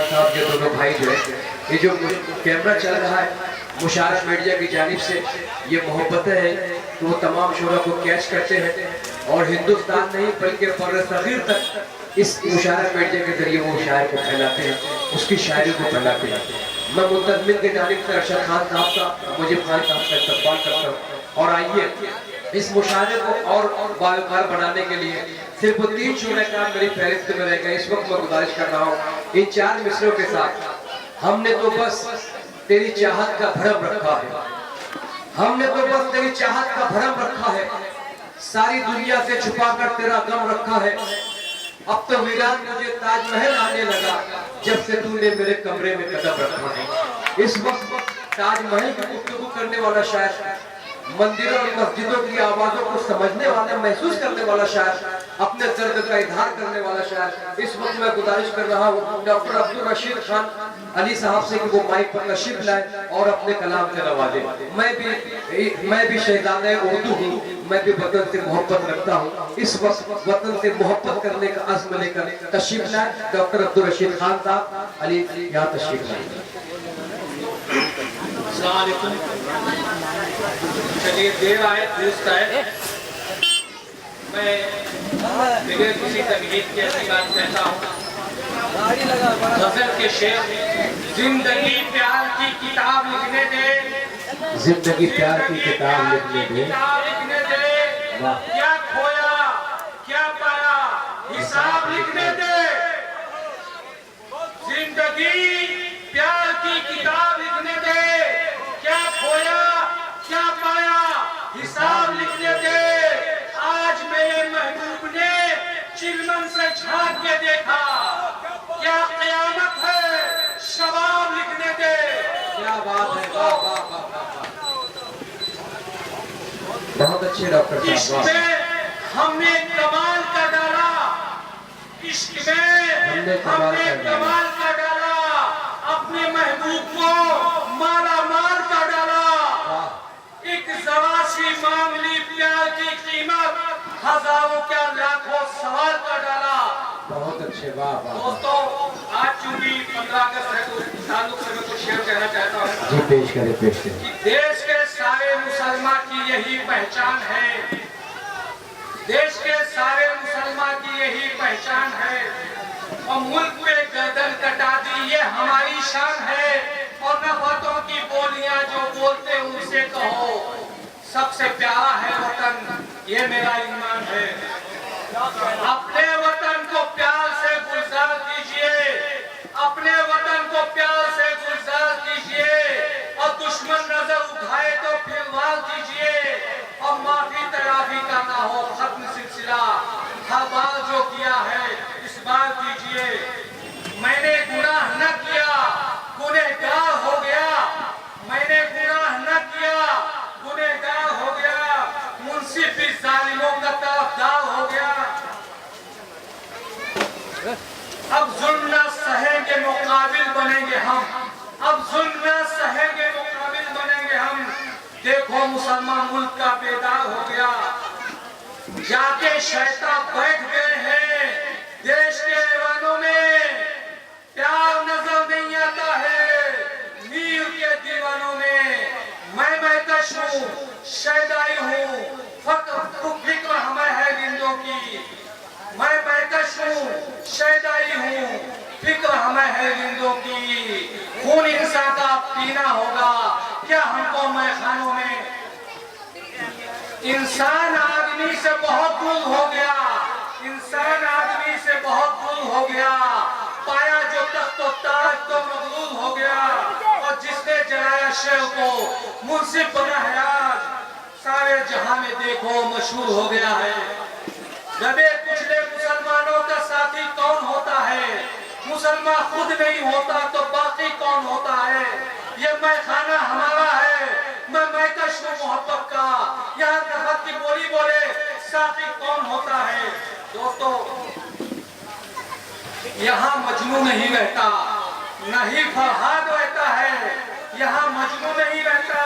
खान साहब ये दोनों भाई जो है, ये जो कैमरा चल रहा है मुशारफ मीडिया की जानिब से, ये मोहब्बतें हैं तो वो तमाम शोरा को कैच करते हैं और हिंदुस्तान नहीं बल्कि बर्र सगीर तक इस मुशारफ मीडिया के जरिए वो शायर को फैलाते हैं, उसकी शायरी को फैलाते हैं। मैं मुंतज़मिन की जानिब से अरशद खान साहब का, मुजीब खान साहब का इस्तकबाल करता हूँ। और आइए इस मुशायरे को और बावकार बनाने के लिए सिर्फ 3 शोरे का मेरी फहरिस्त में रहेगा। इस वक्त मैं गुजारिश कर रहा हूँ इन 4 मिसरों के साथ, हमने तो बस तेरी चाहत का भरम रखा है, हमने तो बस तेरी चाहत का भरम रखा है, सारी दुनिया से छुपाकर तेरा गम रखा है। अब तो वीरान मुझे ताजमहल आने लगा जब से तूने मेरे कमरे में कदम रखा है। इस वक्त ताजमहल की गुफ्तगू करने वाला शायर, मंदिरों और मस्जिदों की आवाजों को समझने वाला, महसूस करने वाला शायर, अपने दर्द का इजहार करने वाला शायर, इस वक्त मैं गुजारिश कर रहा हूँ डॉक्टर अब्दुल रशीद खान अली साहब से कि वो माइक पर तशरीफ लाए और अपने कलाम से नवाजे। मैं भी शहजादे उर्दू हूँ, मैं भी वतन से मोहब्बत रखता हूँ। इस वक्त वतन से मोहब्बत करने का अज़्म लेकर तशरीफ लाए डॉक्टर अब्दुल रशीद खान साहब अली, यहाँ तशरीफ लाए। चलिए देर आए दुरुस्त आए। मैं बगैर किसी तकलीफ के ऐसी बात कहता हूँ। गजल के शेर, जिंदगी प्यार की किताब लिखने दे, जिंदगी प्यार की किताब लिखने दे, क्या खोया क्या पाया हिसाब लिखने दे। जिंदगी प्यार की किताब लिखने दे, क्या खोया क्या पाया हिसाब लिखने दे। आज मेरे महबूब ने चिलमन से झांक के देखा, क्या क़यामत है शबाब लिखने दे। क्या बात है, वाह वाह वाह वाह। बहुत अच्छे डॉक्टर इश्क में हमने कमाल का डाला, इश्क में हमने कमाल का डाला, अपने महबूब को माला माल का डाला। एक ज़रा-सी मांग ली प्यार की कीमत, हजारों क्या लाखों सवाल का डाला। बहुत अच्छे, वाह वाह। दोस्तों आज चूंकि 15 अगस्त है तो इस ताल्लुक से मैं कुछ शेयर कहना चाहता हूँ। जी पेश करें, पेश करें। कि देश के सारे मुसलमान की यही पहचान है, देश के सारे मुसलमान की यही पहचान है। और मुल्क पे गर्दन कटा दी ये हमारी शान है। और नफरतों की बोलियां जो बोलते उनसे कहो, सबसे प्यारा है वतन ये मेरा ईमान है। अपने वतन को प्यार से गुलजार कीजिए, अपने वतन को प्यार से गुलजार कीजिए। और दुश्मन नजर उठाए तो फिर वार कीजिए। और माफी तराफी का ना हो खत्म सिलसिला, हर बार जो किया है इस बार कीजिए। मैंने गुनाह न किया गुनहगार हो गया, मैंने गुनाह न किया गुनहगार हो गया, मुंसिफ भी जालिमों का तरफदार हो गया। अब जुल्म न सहेंगे मुकाबिल बनेंगे हम, अब जुल्म न सहेंगे मुकाबिल बनेंगे हम। देखो मुसलमान मुल्क का बेदार हो गया, जाके शैतान बैठ गए हैं देश के ऐवानों में। प्यार नजर नहीं आता है मीर के दीवानों में। मैं कश हूँ शैदाई हूँ, फिक्र हमें है रिंदों की। मैं कश हूँ शैदाई हूँ, फिक्र हमें है रिंदों की। खून इंसान का पीना होगा क्या हमको मैखानों में। इंसान आदमी से बहुत दूर हो गया, इंसान आदमी से बहुत दूर हो गया। पाया जो तख्तो ताज तो मगरूर हो गया। और जिसने जलाया शेर को मुंसिफ बना है आज, सारे जहां में देखो मशहूर हो गया है। दबे कुचले मुसलमानों का साथी कौन होता है, मुसलमान खुद नहीं होता तो बाकी कौन होता है। ये मैखाना हमारा है, मैं कश हूँ मोहब्बत का। यहाँ नफरत की बोली बोले साथी कौन होता है। दोस्तों यहाँ मजनू नहीं रहता, नहीं फरहाद रहता है। यहाँ मजनू नहीं रहता,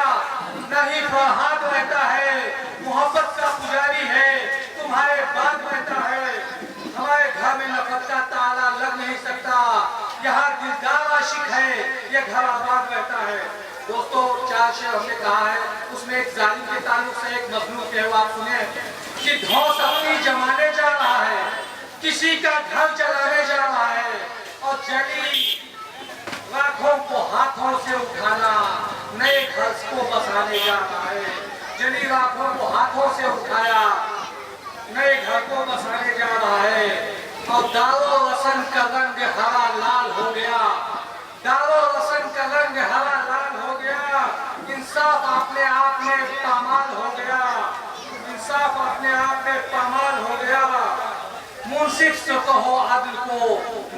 नहीं फरहाद रहता है। मोहब्बत का पुजारी है तुम्हारे बाद रहता है। हमारे घर में नफरत का ताला लग नहीं सकता। यहाँ दिलदार ये घर आबाद रहता है। दोस्तों, 4 शेर हमने कहा है, उसमें एक जालिम के ताल्लुक से एक मजनून के आप सुने कि धौंस अपनी जमाने जा रहा है, किसी का घर जलाने जा रहा है, और जली राखों को हाथों से उठाना नए घर को बसाने जा रहा है। जली राखों को हाथों से उठाया, नए घर को बसाने जा रहा है। और दारो रसन का रंग हरा लाल हो गया, दारो रसन का रंग हरा लाल हो गया। इंसाफ अपने आप में पामाल हो गया, इंसाफ अपने आप में पामाल हो गया। मुंसिफ से कहो अदल को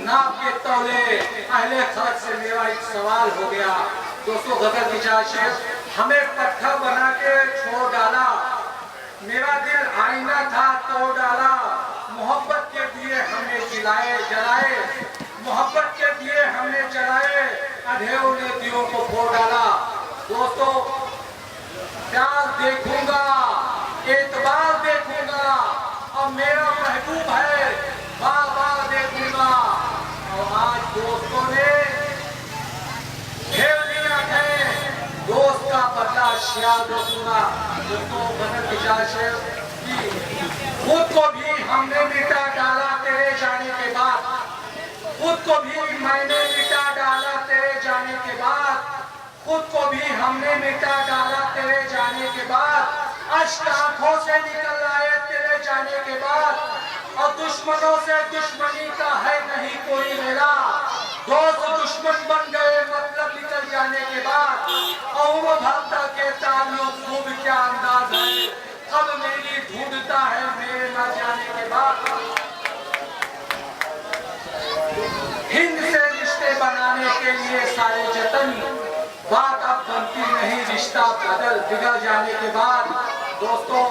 नाप के तौले, अहले खर्च से मेरा एक सवाल हो गया। दोस्तों, गदर की जाशिश हमें पत्थर बना के छोड़ डाला, मेरा दिल आईना था तोड़ डाला। मोहब्बत के दिए हमने जलाए, मोहब्बत के दिए हमने जलाए, अंधेरों ने दियों को फोड़ डाला। दोस्तों, प्यार देखूंगा, एतबार देखूंगा, और मेरा महबूब है बार बार देखूंगा। और आज दोस्तों ने घेर लिया है, दोस्त का बदला शियार देखूंगा। दोस्तों, बदल की खुद को भी हमने मिटा डाला तेरे जाने के बाद, खुद को भी मैंने मिटा डाला तेरे जाने के बाद, खुद को भी हमने मिटा डाला तेरे जाने के बाद। अश्क आंखों से निकल आए तेरे जाने के बाद, और दुश्मनों से दुश्मनी का है नहीं कोई मेला। दोस्त दुश्मन बन गए मतलब निकल जाने के बाद, और उम्र भर तक के ताल्लुक खूब क्या अंदाज है, अब मेरी ढूंढता है मेरे न जाने के बाद। हिंद से रिश्ते बनाने के लिए सारे जतन, बात अब बनती नहीं रिश्ता बिगड़ जाने के बाद। दोस्तों,